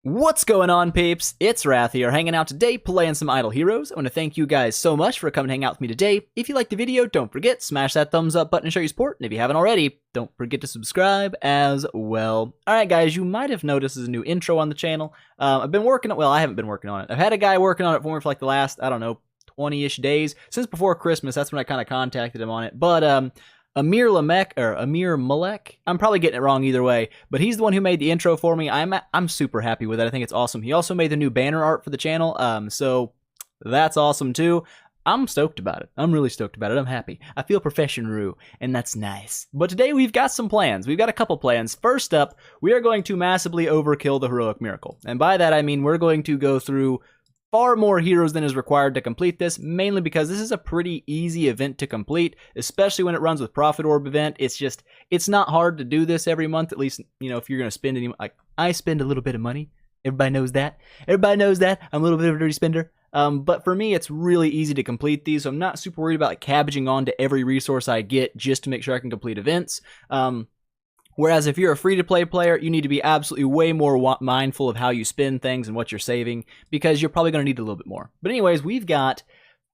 What's going on, peeps? It's Wrath here, hanging out today playing some Idle Heroes. I want to thank you guys so much for coming to hang out with me today. If you liked the video, don't forget, smash that thumbs up button to show your support, and if you haven't already, don't forget to subscribe as well. Alright guys, you might have noticed there's a new intro on the channel. I've been working on it, well, I haven't been working on it. I've had a guy working on it for me for like the last, I don't know, 20-ish days. Since before Christmas, that's when I kind of contacted him on it. But, Amir Malek, I'm probably getting it wrong either way, but he's the one who made the intro for me. I'm super happy with it. I think it's awesome. He also made the new banner art for the channel, so that's awesome too. I'm stoked about it. I'm really stoked about it. I'm happy. I feel professional, and that's nice. But today we've got some plans. We've got a couple plans. First up, we are going to massively overkill the heroic miracle. And by that I mean we're going to go through far more heroes than is required to complete this, mainly because this is a pretty easy event to complete, especially when it runs with Profit Orb event. It's not hard to do this every month, at least, you know, if you're going to spend any, like, I spend a little bit of money. Everybody knows that. Everybody knows that. I'm a little bit of a dirty spender. But for me, it's really easy to complete these, so I'm not super worried about like, cabbaging on to every resource I get just to make sure I can complete events. Whereas if you're a free-to-play player, you need to be absolutely way more mindful of how you spend things and what you're saving, because you're probably going to need a little bit more. But anyways, we've got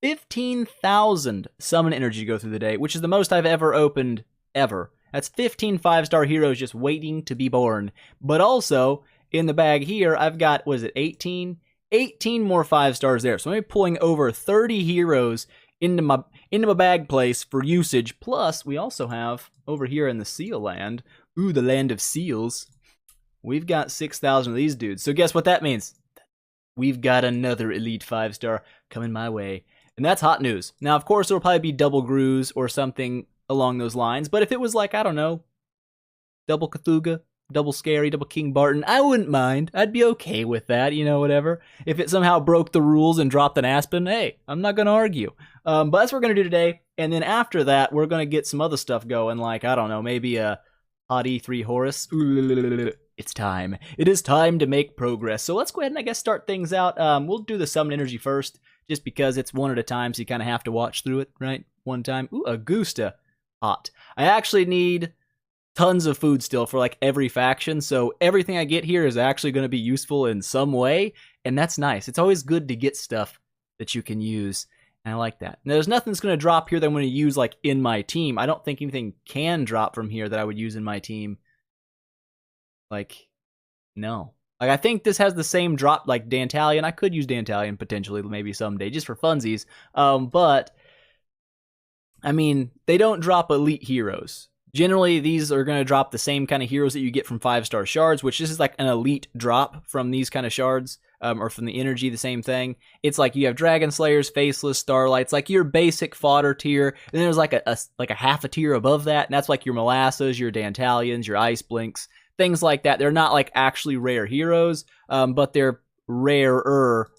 15,000 summon energy to go through the day, which is the most I've ever opened, ever. That's 15 5-star heroes just waiting to be born. But also, in the bag here, I've got, what is it, 18? 18 more 5-stars there. So I'm going to be pulling over 30 heroes into my bag place for usage. Plus, we also have, over here in the Seal Land, ooh, the land of seals, we've got 6,000 of these dudes. So guess what that means? We've got another elite 5-star coming my way. And that's hot news. Now, of course, it'll probably be double Grus or something along those lines. But if it was like, I don't know, double Cthulhu, double Scary, double King Barton, I wouldn't mind. I'd be okay with that, you know, whatever. If it somehow broke the rules and dropped an Aspen, hey, I'm not going to argue. But that's what we're going to do today. And then after that, we're going to get some other stuff going, like, I don't know, maybe a Hot E3 Horus. It's time. It is time to make progress. So let's go ahead and I guess start things out. We'll do the summon energy first, just because it's one at a time, so you kind of have to watch through it, right? One time. Ooh, Augusta. Hot. I actually need tons of food still for like every faction, so everything I get here is actually going to be useful in some way, and that's nice. It's always good to get stuff that you can use. And I like that. Now, there's nothing that's going to drop here that I'm going to use, like, in my team. I don't think anything can drop from here that I would use in my team. Like, no. Like, I think this has the same drop, like, Dantalion. I could use Dantalion, potentially, maybe someday, just for funsies. But, I mean, they don't drop elite heroes. Generally, these are going to drop the same kind of heroes that you get from 5-star shards, which this is like an elite drop from these kind of shards. Or from the energy, the same thing. It's like you have Dragon Slayers, Faceless, Starlights, like your basic fodder tier, and then there's like a half a tier above that, and that's like your Molasses, your Dantalions, your Ice Blinks, things like that. They're not like actually rare heroes, but they're rarer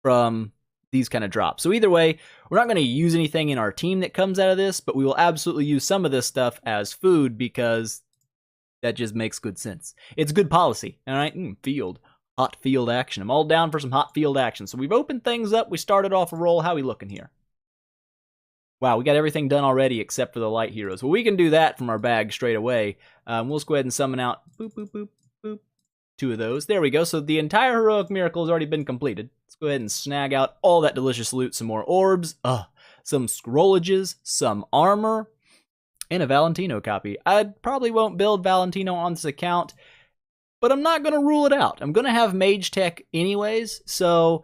from these kind of drops. So either way, we're not going to use anything in our team that comes out of this, but we will absolutely use some of this stuff as food, because that just makes good sense. It's good policy, all right? Field. Hot field action. I'm all down for some hot field action. So we've opened things up. We started off a roll. How are we looking here? Wow, we got everything done already except for the light heroes. Well, we can do that from our bag straight away. We'll just go ahead and summon out boop, boop, boop, boop, 2 of those. There we go. So the entire heroic miracle has already been completed. Let's go ahead and snag out all that delicious loot. Some more orbs, some scrollages, some armor, and a Valentino copy. I probably won't build Valentino on this account, but I'm not going to rule it out. I'm going to have Mage Tech anyways, so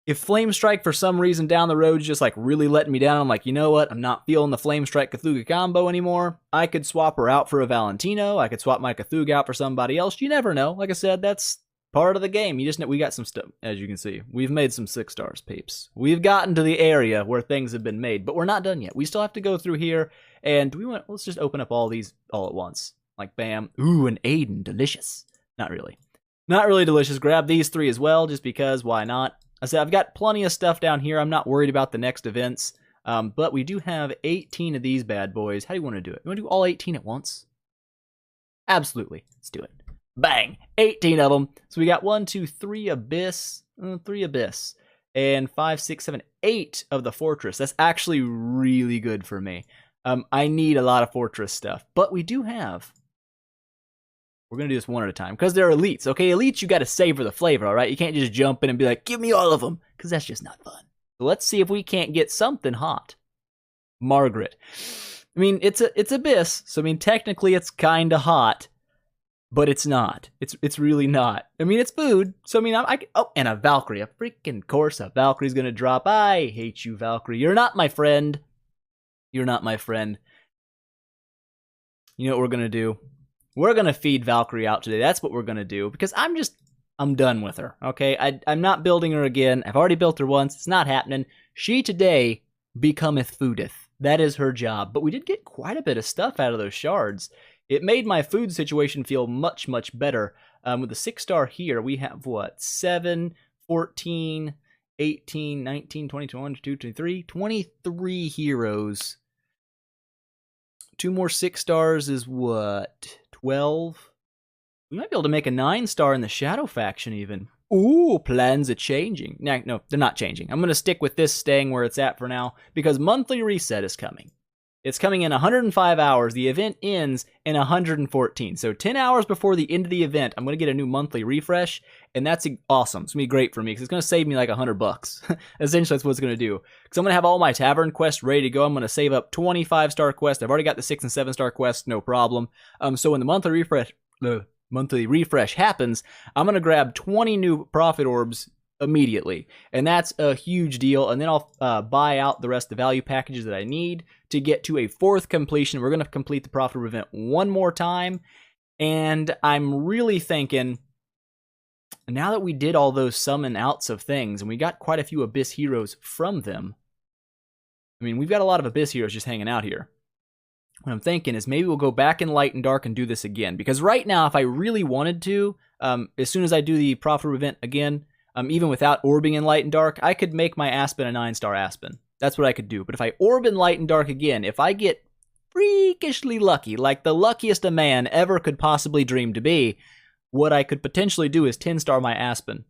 if Flame Strike for some reason down the road is just like really letting me down, I'm like, you know what, I'm not feeling the Flame Strike Cthulhu combo anymore, I could swap her out for a Valentino, I could swap my Cthulhu out for somebody else, you never know. Like I said, that's part of the game. You just know we got some stuff, as you can see. We've made some 6-stars, peeps. We've gotten to the area where things have been made, but we're not done yet. We still have to go through here, and let's just open up all these all at once. Like, bam. Ooh, an Aiden. Delicious. Not really. Not really delicious. Grab these 3 as well, just because, why not? I said, I've got plenty of stuff down here. I'm not worried about the next events. But we do have 18 of these bad boys. How do you want to do it? You want to do all 18 at once? Absolutely. Let's do it. Bang! 18 of them. So we got 1, 2, 3 Abyss. 3 Abyss. And 5, 6, 7, 8 of the Fortress. That's actually really good for me. I need a lot of Fortress stuff. But we do have We're going to do this one at a time because they're elites, okay? Elites, you got to savor the flavor, all right? You can't just jump in and be like, give me all of them, because that's just not fun. So let's see if we can't get something hot. Margaret. I mean, it's Abyss, so I mean, technically it's kind of hot, but it's not. It's really not. I mean, it's food, so I mean, oh, and a Valkyrie. A freaking course, a Valkyrie's going to drop. I hate you, Valkyrie. You're not my friend. You're not my friend. You know what we're going to do? We're going to feed Valkyrie out today. That's what we're going to do. Because I'm done with her. Okay? I'm not building her again. I've already built her once. It's not happening. She today becometh foodeth. That is her job. But we did get quite a bit of stuff out of those shards. It made my food situation feel much, much better. With a 6-star here, we have what? 7, 14, 18, 19, 20, 21, 22, 23. 23 heroes. 2 more 6-stars is what? 12? We might be able to make a 9-star in the Shadow faction even. Ooh, plans are changing. No, they're not changing. I'm going to stick with this staying where it's at for now because monthly reset is coming. It's coming in 105 hours. The event ends in 114. So 10 hours before the end of the event, I'm going to get a new monthly refresh, and that's awesome. It's going to be great for me because it's going to save me like $100. Essentially, that's what it's going to do. Because I'm going to have all my tavern quests ready to go. I'm going to save up 25-star quests. I've already got the 6 and 7-star quests, no problem. So when the monthly refresh happens, I'm going to grab 20 new profit orbs immediately, and that's a huge deal. And then I'll buy out the rest of the value packages that I need to get to a 4th completion. We're going to complete the profit event one more time, and I'm really thinking, now that we did all those summon outs of things, and we got quite a few Abyss heroes from them, I mean, we've got a lot of Abyss heroes just hanging out here. What I'm thinking is maybe we'll go back in Light and Dark and do this again, because right now, if I really wanted to, as soon as I do the profit event again, even without orbing in Light and Dark, I could make my Aspen a 9-star Aspen. That's what I could do. But if I orb in Light and Dark again, if I get freakishly lucky, like the luckiest a man ever could possibly dream to be, what I could potentially do is 10-star my Aspen.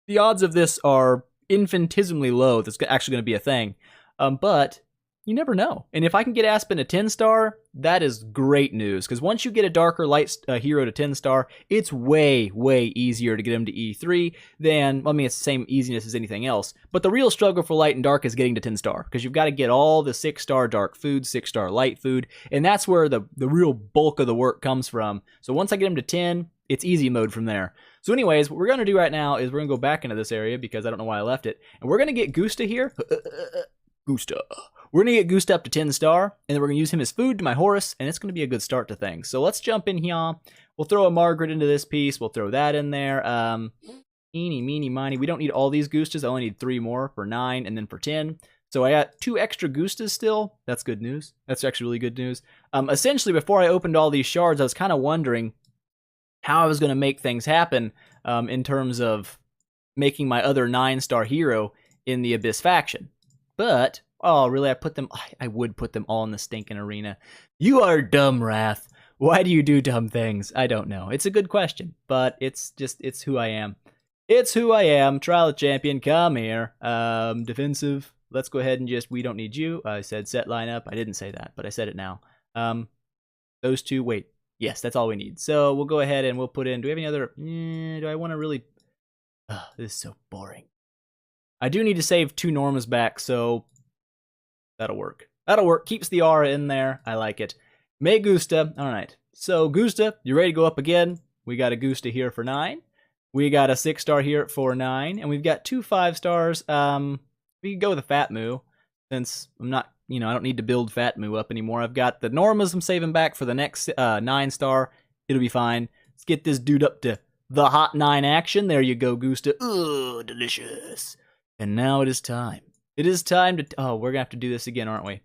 The odds of this are infinitesimally low. That's actually going to be a thing. But you never know. And if I can get Aspen a 10-star, that is great news. Because once you get a darker light hero to 10-star, it's way, way easier to get him to E3 than, I mean, it's the same easiness as anything else. But the real struggle for Light and Dark is getting to 10-star. Because you've got to get all the 6-star dark food, 6-star light food. And that's where the real bulk of the work comes from. So once I get him to 10, it's easy mode from there. So anyways, what we're going to do right now is we're going to go back into this area because I don't know why I left it. And we're going to get Gusta here. Gusta. We're going to get Gusta up to 10-star, and then we're going to use him as food to my Horus, and it's going to be a good start to things. So let's jump in here. We'll throw a Margaret into this piece. We'll throw that in there. Eeny, meeny, miny. We don't need all these Gustas. I only need 3 more for 9 and then for 10. So I got 2 extra Gustas still. That's good news. That's actually really good news. Essentially, before I opened all these shards, I was kind of wondering how I was going to make things happen in terms of making my other 9-star hero in the Abyss faction. But, oh, really, I would put them all in the stinking arena. You are dumb, Wrath. Why do you do dumb things? I don't know. It's a good question, but it's who I am. It's who I am. Trial of Champion, come here. Defensive. Let's go ahead and we don't need you. I said set lineup. I didn't say that, but I said it now. Those 2, wait. Yes, that's all we need. So we'll go ahead and we'll put in, do we have any other, do I want to really, this is so boring. I do need to save 2 Normas back, so that'll work. That'll work. Keeps the aura in there. I like it. May Gusta. All right. So Gusta, you ready to go up again? We got a Gusta here for 9. We got a 6-star here for 9, and we've got 2 5-stars. We can go with a Fat Moo, since I'm not, I don't need to build Fat Moo up anymore. I've got the Normas I'm saving back for the next 9-star. It'll be fine. Let's get this dude up to the hot 9 action. There you go, Gusta. Ooh, delicious. And now it is time. It is time to... Oh, we're going to have to do this again, aren't we?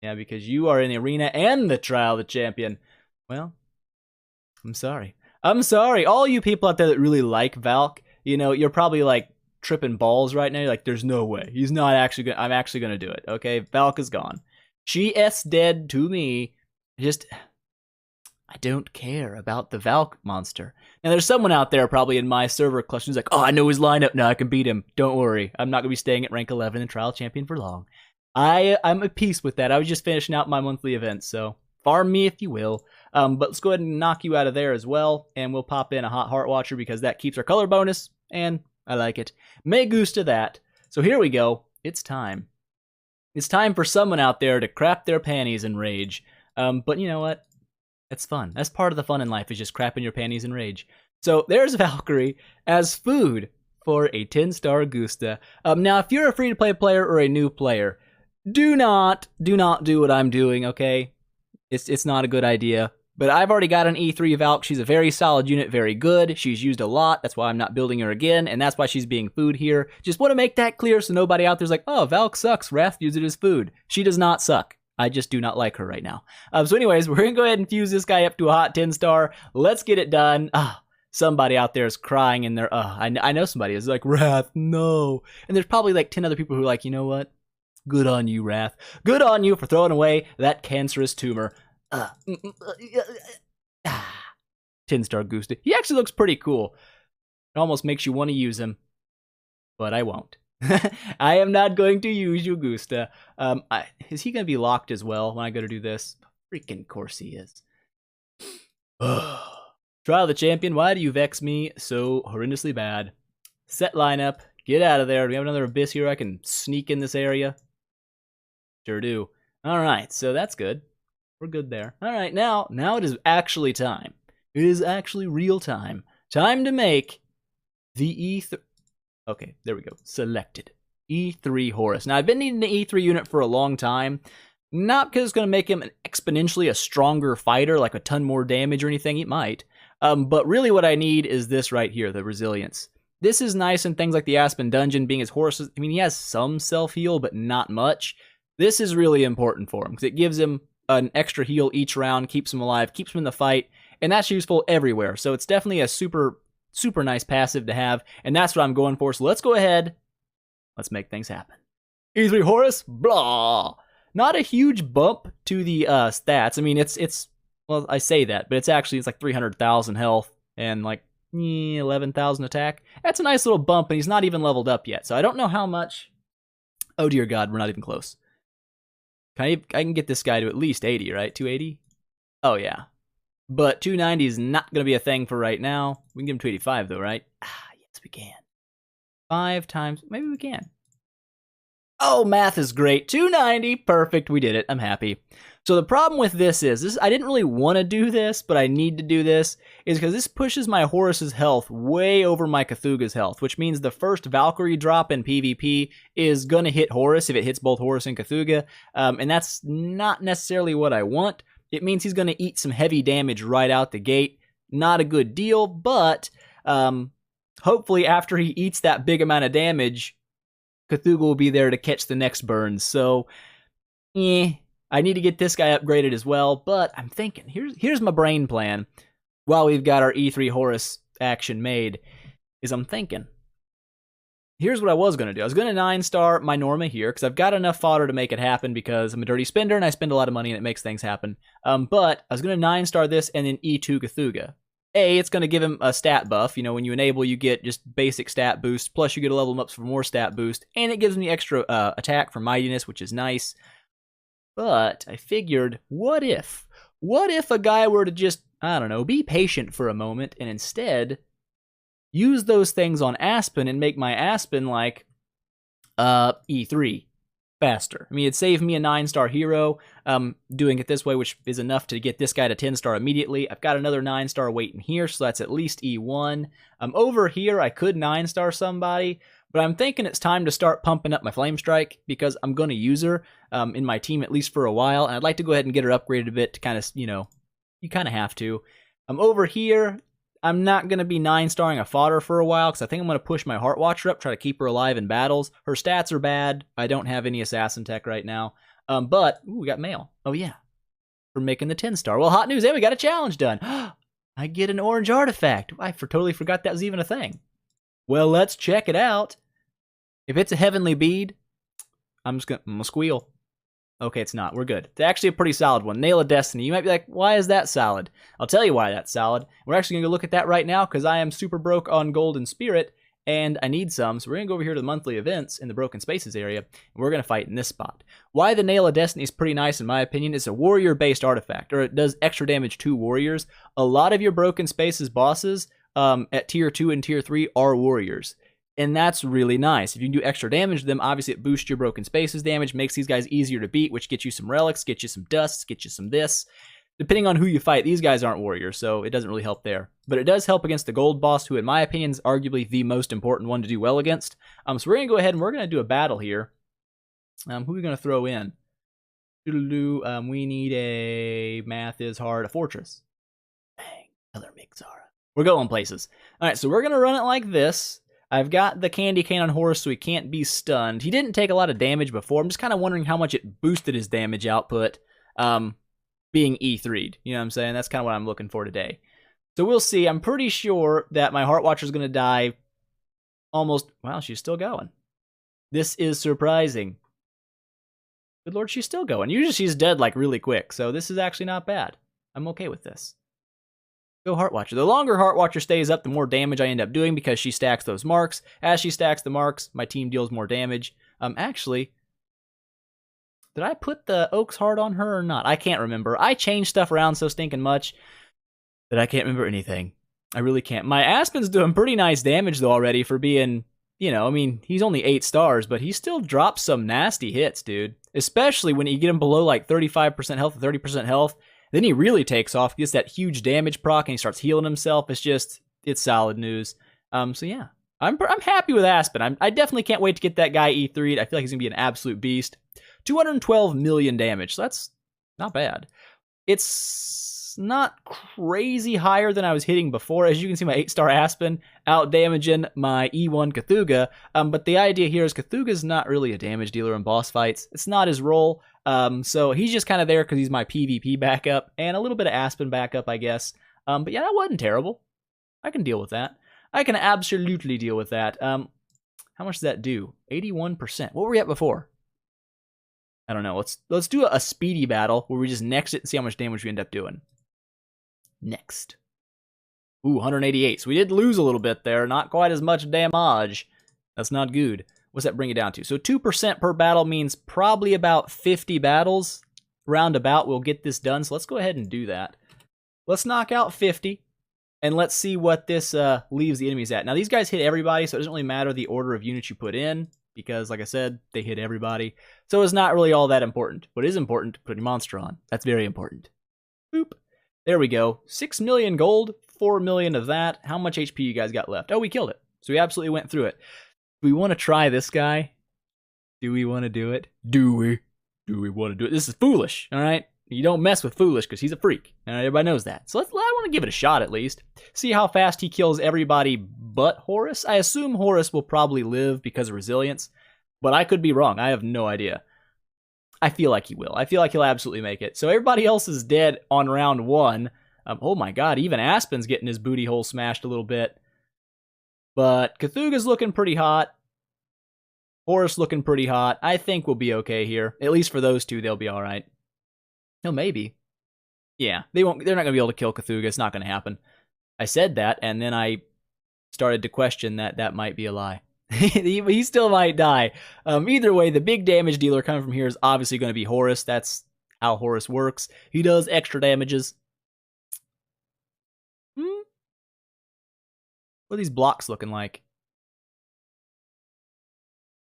Yeah, because you are in the arena and the Trial of the Champion. Well, I'm sorry. I'm sorry. All you people out there that really like Valk, you're probably like tripping balls right now. You're like, there's no way. He's not actually going to... I'm actually going to do it, okay? Valk is gone. She is dead to me. I don't care about the Valk monster. Now, there's someone out there probably in my server cluster who's like, oh, I know his lineup now, I can beat him. Don't worry. I'm not going to be staying at rank 11 in Trial Champion for long. I'm at peace with that. I was just finishing out my monthly events, so farm me if you will. But let's go ahead and knock you out of there as well, and we'll pop in a Hot Heart Watcher because that keeps our color bonus, and I like it. Me gusta that. So here we go. It's time. It's time for someone out there to crap their panties in rage. But you know what? It's fun. That's part of the fun in life, is just crapping your panties in rage. So there's Valkyrie as food for a 10-star Gusta. Now, if you're a free-to-play player or a new player, do not do what I'm doing, okay? It's not a good idea. But I've already got an E3 Valk. She's a very solid unit, very good. She's used a lot. That's why I'm not building her again, and that's why she's being food here. Just want to make that clear so nobody out there's like, oh, Valk sucks. Wrath used it as food. She does not suck. I just do not like her right now. So anyways, we're going to go ahead and fuse this guy up to a hot 10-star. Let's get it done. Somebody out there is crying in their, I know somebody is like, Wrath, no. And there's probably like 10 other people who are like, you know what? Good on you, Wrath. Good on you for throwing away that cancerous tumor. 10-star Gusta. He actually looks pretty cool. It almost makes you want to use him, but I won't. I am not going to use you, Gusta. Is he going to be locked as well when I go to do this? Freaking course he is. Trial of the Champion, why do you vex me so horrendously bad? Set lineup, get out of there. Do we have another Abyss here I can sneak in this area? Sure do. Alright, so that's good. We're good there. Alright, now it is actually time. It is actually real time. Time to make the E3... Okay, there we go. Selected. E3 Horus. Now, I've been needing an E3 unit for a long time. Not because it's going to make him exponentially a stronger fighter, like a ton more damage or anything. It might. But really what I need is this right here, the Resilience. This is nice in things like the Aspen Dungeon, being his Horus. I mean, he has some self-heal, but not much. This is really important for him, because it gives him an extra heal each round, keeps him alive, keeps him in the fight, and that's useful everywhere. So it's definitely a super nice passive to have, and that's what I'm going for. So let's go ahead. Let's make things happen. E3 Horus, blah. Not a huge bump to the stats. I mean, it's well, I say that, but it's like 300,000 health and like 11,000 attack. That's a nice little bump, and he's not even leveled up yet. So I don't know how much. Oh dear God, we're not even close. I can get this guy to at least 80, right? 280? Oh yeah. But 290 is not going to be a thing for right now. We can give him 285 though, right? Yes we can. 5 times, maybe we can. Oh, math is great. 290, perfect, we did it. I'm happy. So the problem with this is, I didn't really want to do this, but I need to do this, is because this pushes my Horus's health way over my Cthulhu's health, which means the first Valkyrie drop in PvP is going to hit Horus if it hits both Horus and Cthulhu, and that's not necessarily what I want. It means he's going to eat some heavy damage right out the gate. Not a good deal, but hopefully after he eats that big amount of damage, Cthulhu will be there to catch the next burn. So, I need to get this guy upgraded as well, but I'm thinking, here's my brain plan, while we've got our E3 Horus action made, is I'm thinking, here's what I was going to do. I was going to 9-star my Norma here, because I've got enough fodder to make it happen, because I'm a dirty spender, and I spend a lot of money, and it makes things happen. But I was going to 9-star this, and then E2 Cthulhu. It's going to give him a stat buff. You know, when you enable, you get just basic stat boost, plus you get a level him up for more stat boost, and it gives me extra attack for mightiness, which is nice. But I figured, what if a guy were to just, I don't know, be patient for a moment, and instead use those things on Aspen and make my Aspen like E3 faster. I mean, it'd save me a 9-star hero doing it this way, which is enough to get this guy to 10-star immediately. I've got another 9-star waiting here, so that's at least E1. Over here, I could 9-star somebody, but I'm thinking it's time to start pumping up my Flame Strike, because I'm going to use her in my team at least for a while, and I'd like to go ahead and get her upgraded a bit to kind of, you know, you kind of have to. Over here, I'm not going to be 9-starring a fodder for a while, because I think I'm going to push my Heart Watcher up, try to keep her alive in battles. Her stats are bad. I don't have any assassin tech right now. But, ooh, we got mail. Oh, yeah. For making the 10-star. Well, hot news, hey, we got a challenge done. I get an orange artifact. I totally forgot that was even a thing. Well, let's check it out. If it's a heavenly bead, I'm going to squeal. Okay, it's not. We're good. It's actually a pretty solid one. Nail of Destiny. You might be like, why is that solid? I'll tell you why that's solid. We're actually going to look at that right now, because I am super broke on gold and spirit, and I need some, so we're going to go over here to the monthly events in the Broken Spaces area, and we're going to fight in this spot. Why the Nail of Destiny is pretty nice in my opinion. It's a warrior-based artifact, or it does extra damage to warriors. A lot of your Broken Spaces bosses at tier 2 and tier 3 are warriors. And that's really nice. If you can do extra damage to them, obviously it boosts your Broken Spaces damage, makes these guys easier to beat, which gets you some relics, gets you some dusts, gets you some this. Depending on who you fight, these guys aren't warriors, so it doesn't really help there. But it does help against the gold boss, who in my opinion is arguably the most important one to do well against. So we're going to go ahead and we're going to do a battle here. Who are we going to throw in? We need a math is hard, a fortress. Bang, color Mixara. We're going places. All right, so we're going to run it like this. I've got the candy cane on Horus, so he can't be stunned. He didn't take a lot of damage before. I'm just kind of wondering how much it boosted his damage output being E3'd. You know what I'm saying? That's kind of what I'm looking for today. So we'll see. I'm pretty sure that my Heart Watcher is going to die almost... Wow, she's still going. This is surprising. Good Lord, she's still going. Usually she's dead like really quick, so this is actually not bad. I'm okay with this. Go Heart Watcher. The longer Heart Watcher stays up, the more damage I end up doing because she stacks those marks. As she stacks the marks, my team deals more damage. Actually, did I put the Oak's Heart on her or not? I can't remember. I change stuff around so stinking much that I can't remember anything. I really can't. My Aspen's doing pretty nice damage though already for being, you know, I mean, he's only 8 stars, but he still drops some nasty hits, dude. Especially when you get him below like 35% health or 30% health. Then he really takes off, gets that huge damage proc, and he starts healing himself. It's solid news. So yeah, I'm happy with Aspen. I definitely can't wait to get that guy E3'd. I feel like he's gonna be an absolute beast. 212 million damage, so that's not bad. It's not crazy higher than I was hitting before. As you can see, my 8-star Aspen out damaging my E1 Cthulhu. But the idea here is Cthulhu's not really a damage dealer in boss fights. It's not his role. So he's just kind of there because he's my PvP backup and a little bit of Aspen backup, I guess. But yeah, that wasn't terrible. I can deal with that. I can absolutely deal with that. How much does that do? 81%. What were we at before? I don't know. Let's do a speedy battle where we just next it and see how much damage we end up doing. Next. Ooh, 188. So we did lose a little bit there. Not quite as much damage. That's not good. What's that bring it down to? So 2% per battle means probably about 50 battles. Roundabout, we'll get this done. So let's go ahead and do that. Let's knock out 50. And let's see what this leaves the enemies at. Now, these guys hit everybody, so it doesn't really matter the order of units you put in. Because, like I said, they hit everybody. So it's not really all that important. What is important, put your monster on. That's very important. Boop. There we go. 6 million gold, 4 million of that. How much HP you guys got left? Oh, we killed it. So we absolutely went through it. Do we want to try this guy? Do we want to do it? Do we want to do it? This is foolish, all right? You don't mess with foolish because he's a freak. All right, everybody knows that. So I want to give it a shot at least. See how fast he kills everybody but Horus. I assume Horus will probably live because of resilience, but I could be wrong. I have no idea. I feel like he will. I feel like he'll absolutely make it. So everybody else is dead on round 1. Oh my god, even Aspen's getting his booty hole smashed a little bit. But Cthulhu's looking pretty hot. Horus looking pretty hot. I think we'll be okay here. At least for those two, they'll be all right. No, maybe. Yeah, they're not going to be able to kill Cthulhu. It's not going to happen. I said that, and then I started to question that might be a lie. He still might die. Either way, the big damage dealer coming from here is obviously going to be Horus. That's how Horus works. He does extra damages. What are these blocks looking like?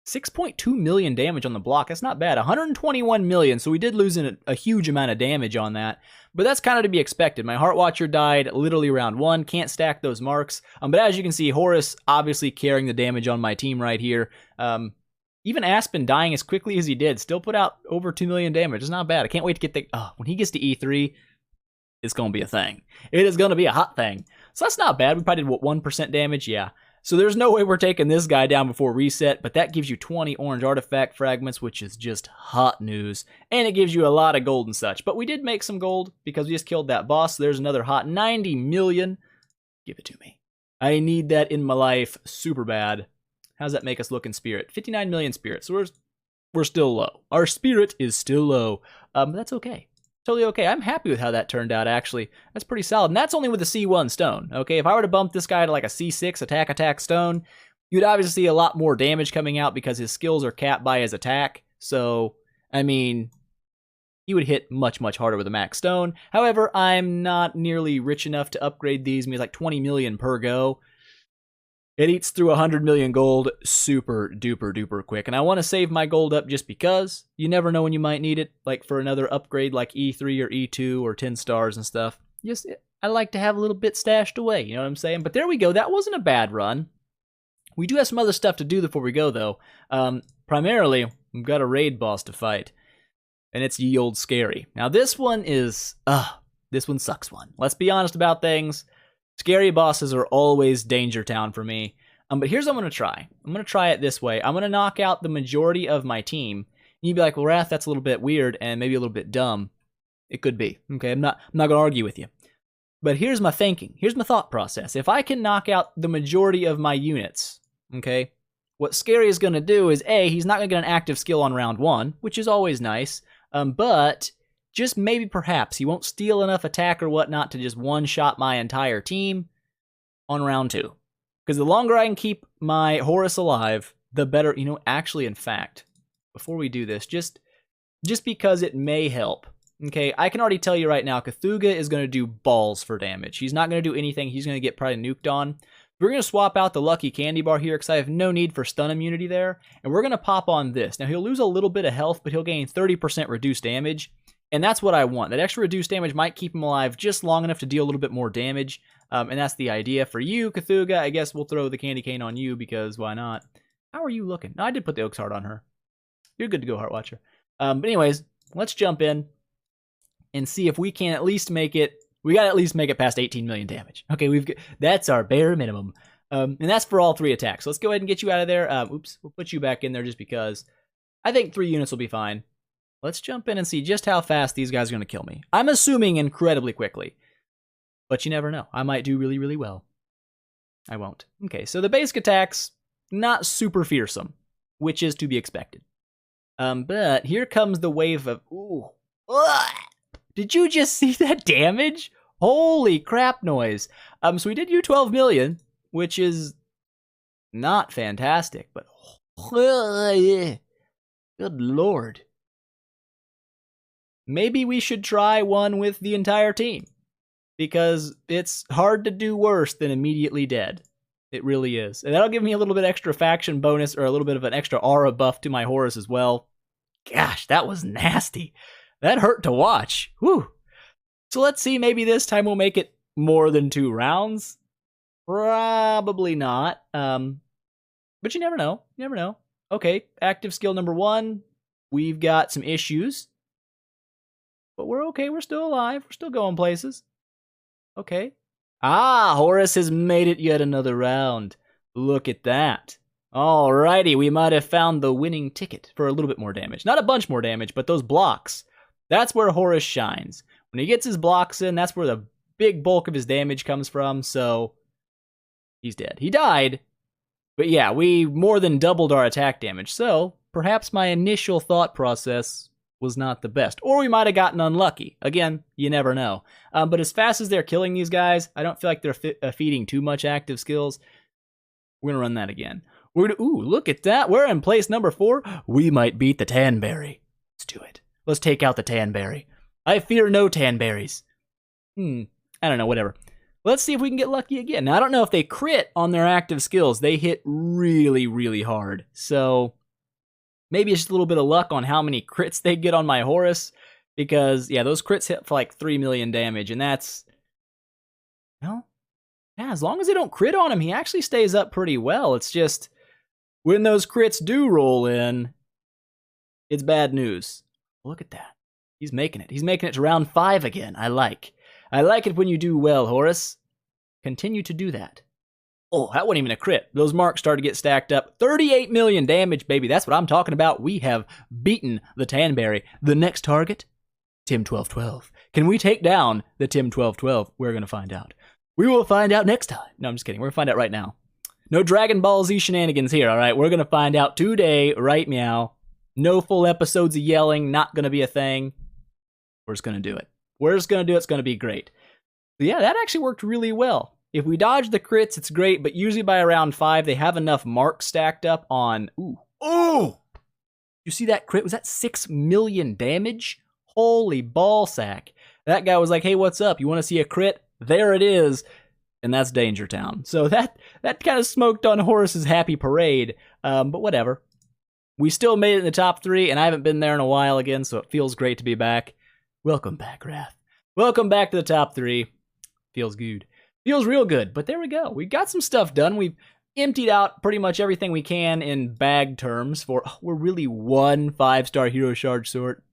6.2 million damage on the block. That's not bad. 121 million, so we did lose a huge amount of damage on that. But that's kind of to be expected. My Heart Watcher died literally round 1. Can't stack those marks. But as you can see, Horus obviously carrying the damage on my team right here. Even Aspen dying as quickly as he did still put out over 2 million damage. It's not bad. I can't wait to get the... when he gets to E3, it's going to be a thing. It is going to be a hot thing. So that's not bad. We probably did, what, 1% damage? Yeah. So there's no way we're taking this guy down before reset, but that gives you 20 orange artifact fragments, which is just hot news. And it gives you a lot of gold and such. But we did make some gold because we just killed that boss. So there's another hot 90 million. Give it to me. I need that in my life super bad. How does that make us look in spirit? 59 million spirit. So we're still low. Our spirit is still low. But that's okay. Totally okay. I'm happy with how that turned out, actually. That's pretty solid. And that's only with a C1 stone, okay? If I were to bump this guy to like a C6 attack stone, You'd obviously see a lot more damage coming out because his skills are capped by his attack. So, I mean, he would hit much, much harder with a max stone. However, I'm not nearly rich enough to upgrade these. I mean, it's like 20 million per go. It eats through 100 million gold super duper duper quick. And I want to save my gold up just because you never know when you might need it. Like for another upgrade like E3 or E2 or 10 stars and stuff. I like to have a little bit stashed away. You know what I'm saying? But there we go. That wasn't a bad run. We do have some other stuff to do before we go though. Primarily, we've got a raid boss to fight. And it's ye old scary. Now this one is, this one sucks one. Let's be honest about things. Scary bosses are always danger town for me. But here's what I'm going to try. I'm going to try it this way. I'm going to knock out the majority of my team. And you'd be like, well, Wrath, that's a little bit weird and maybe a little bit dumb. It could be. Okay, I'm not going to argue with you. But here's my thinking. Here's my thought process. If I can knock out the majority of my units, okay, what Scary is going to do is, A, he's not going to get an active skill on round 1, which is always nice. But just maybe perhaps he won't steal enough attack or whatnot to just one-shot my entire team on round 2. Because the longer I can keep my Horus alive, the better. You know, actually, in fact, before we do this, just because it may help, okay, I can already tell you right now, Cthulhu is going to do balls for damage. He's not going to do anything. He's going to get probably nuked on. We're going to swap out the lucky candy bar here because I have no need for stun immunity there. And we're going to pop on this. Now, he'll lose a little bit of health, but he'll gain 30% reduced damage. And that's what I want. That extra reduced damage might keep him alive just long enough to deal a little bit more damage. And that's the idea. For you, Cthulhu, I guess we'll throw the candy cane on you because why not? How are you looking? No, I did put the Oak's Heart on her. You're good to go, Heart Watcher. But anyways, let's jump in and see if we can at least make it. We got to at least make it past 18 million damage. Okay, that's our bare minimum. And that's for all 3 attacks. So let's go ahead and get you out of there. Oops, we'll put you back in there just because I think 3 units will be fine. Let's jump in and see just how fast these guys are going to kill me. I'm assuming incredibly quickly. But you never know. I might do really, really well. I won't. Okay, so the basic attacks, not super fearsome, which is to be expected. But here comes the wave of... Ooh. Did you just see that damage? Holy crap noise. So we did you 12 million, which is not fantastic, but... Good lord. Maybe we should try one with the entire team, because it's hard to do worse than immediately dead. It really is. And that'll give me a little bit extra faction bonus or a little bit of an extra aura buff to my Horus as well. Gosh, that was nasty. That hurt to watch. Whew. So let's see, maybe this time we'll make it more than 2 rounds. Probably not. But you never know. You never know. Okay, active skill number 1. We've got some issues. But we're okay. We're still alive. We're still going places. Okay. Horus has made it yet another round. Look at that. Alrighty, we might have found the winning ticket for a little bit more damage. Not a bunch more damage, but those blocks. That's where Horus shines. When he gets his blocks in, that's where the big bulk of his damage comes from, so he's dead. He died, but yeah, we more than doubled our attack damage, so perhaps my initial thought process was not the best. Or we might have gotten unlucky. Again, you never know. But as fast as they're killing these guys, I don't feel like they're feeding too much active skills. We're going to run that again. Ooh, look at that. We're in place number 4. We might beat the Tanberry. Let's do it. Let's take out the Tanberry. I fear no Tanberries. I don't know, whatever. Let's see if we can get lucky again. Now, I don't know if they crit on their active skills. They hit really, really hard. So maybe it's just a little bit of luck on how many crits they get on my Horus. Because, yeah, those crits hit for like 3 million damage. And that's... Well, yeah, as long as they don't crit on him, he actually stays up pretty well. It's just, when those crits do roll in, it's bad news. Look at that. He's making it. He's making it to round 5 again. I like it when you do well, Horus. Continue to do that. Oh, that wasn't even a crit. Those marks started to get stacked up. 38 million damage, baby. That's what I'm talking about. We have beaten the Tanberry. The next target, Tim 1212. Can we take down the Tim 1212? We're going to find out. We will find out next time. No, I'm just kidding. We're going to find out right now. No Dragon Ball Z shenanigans here, all right? We're going to find out today, right meow. No full episodes of yelling. Not going to be a thing. We're just going to do it. We're just going to do it. It's going to be great. But yeah, that actually worked really well. If we dodge the crits, it's great, but usually by around 5, they have enough marks stacked up on... Ooh! You see that crit? Was that 6 million damage? Holy ball sack. That guy was like, hey, what's up? You want to see a crit? There it is. And that's Danger Town. So that kind of smoked on Horus's happy parade, but whatever. We still made it in the top 3, and I haven't been there in a while again, so it feels great to be back. Welcome back, Wrath. Welcome back to the top 3. Feels good. Feels real good, but there we go. We got some stuff done. We've emptied out pretty much everything we can in bag terms for, we're really 1 5-star hero shard short.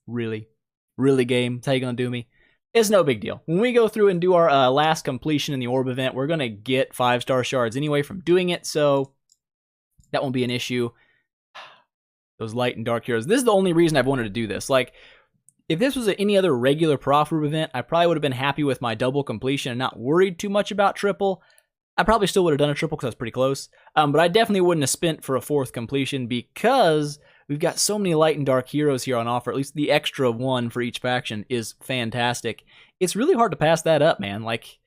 Really? Really, game? That's how you gonna do me? It's no big deal. When we go through and do our last completion in the orb event, we're gonna get 5-star shards anyway from doing it, so that won't be an issue. Those light and dark heroes. This is the only reason I've wanted to do this. Like, if this was any other regular prof room event, I probably would have been happy with my double completion and not worried too much about triple. I probably still would have done a triple because I was pretty close. But I definitely wouldn't have spent for a 4th completion because we've got so many light and dark heroes here on offer. At least the extra 1 for each faction is fantastic. It's really hard to pass that up, man. Like,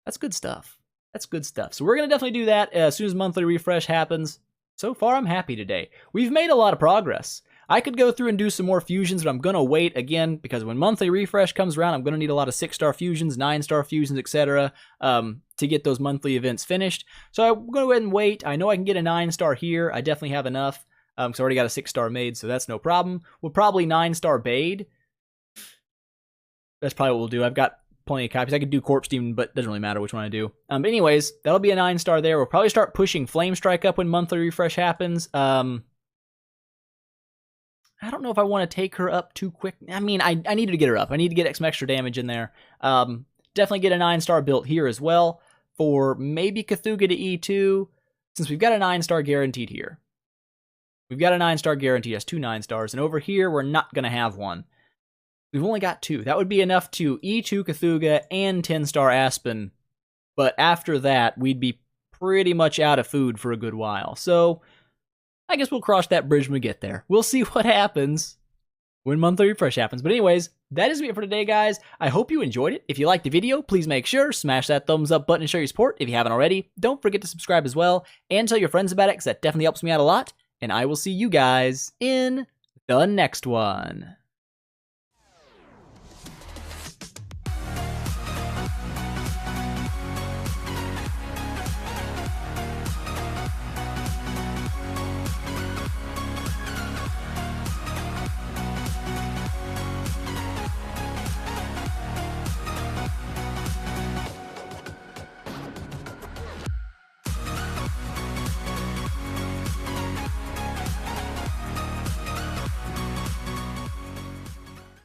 that's good stuff. That's good stuff. So we're going to definitely do that as soon as monthly refresh happens. So far, I'm happy today. We've made a lot of progress. I could go through and do some more fusions, but I'm going to wait again because when monthly refresh comes around, I'm going to need a lot of 6-star fusions, 9-star fusions, etc. To get those monthly events finished. So I'm going to go ahead and wait. I know I can get a 9-star here. I definitely have enough. So I already got a 6-star made, so that's no problem. We'll probably 9-star Bade. That's probably what we'll do. I've got plenty of copies. I could do Corpse Demon, but it doesn't really matter which one I do. But anyways, that'll be a 9-star there. We'll probably start pushing Flame Strike up when monthly refresh happens. I don't know if I want to take her up too quick. I mean, I needed to get her up. I need to get some extra damage in there. Definitely get a 9-star built here as well for maybe Cthulhu to E2, since we've got a 9-star guaranteed here. We've got a 9-star guaranteed. That's 2 9-stars. And over here, we're not going to have one. We've only got 2. That would be enough to E2 Cthulhu and 10-star Aspen. But after that, we'd be pretty much out of food for a good while. So I guess we'll cross that bridge when we get there. We'll see what happens when monthly refresh happens. But anyways, that is it for today, guys. I hope you enjoyed it. If you liked the video, please make sure smash that thumbs up button and show your support. If you haven't already, don't forget to subscribe as well. And tell your friends about it, because that definitely helps me out a lot. And I will see you guys in the next one.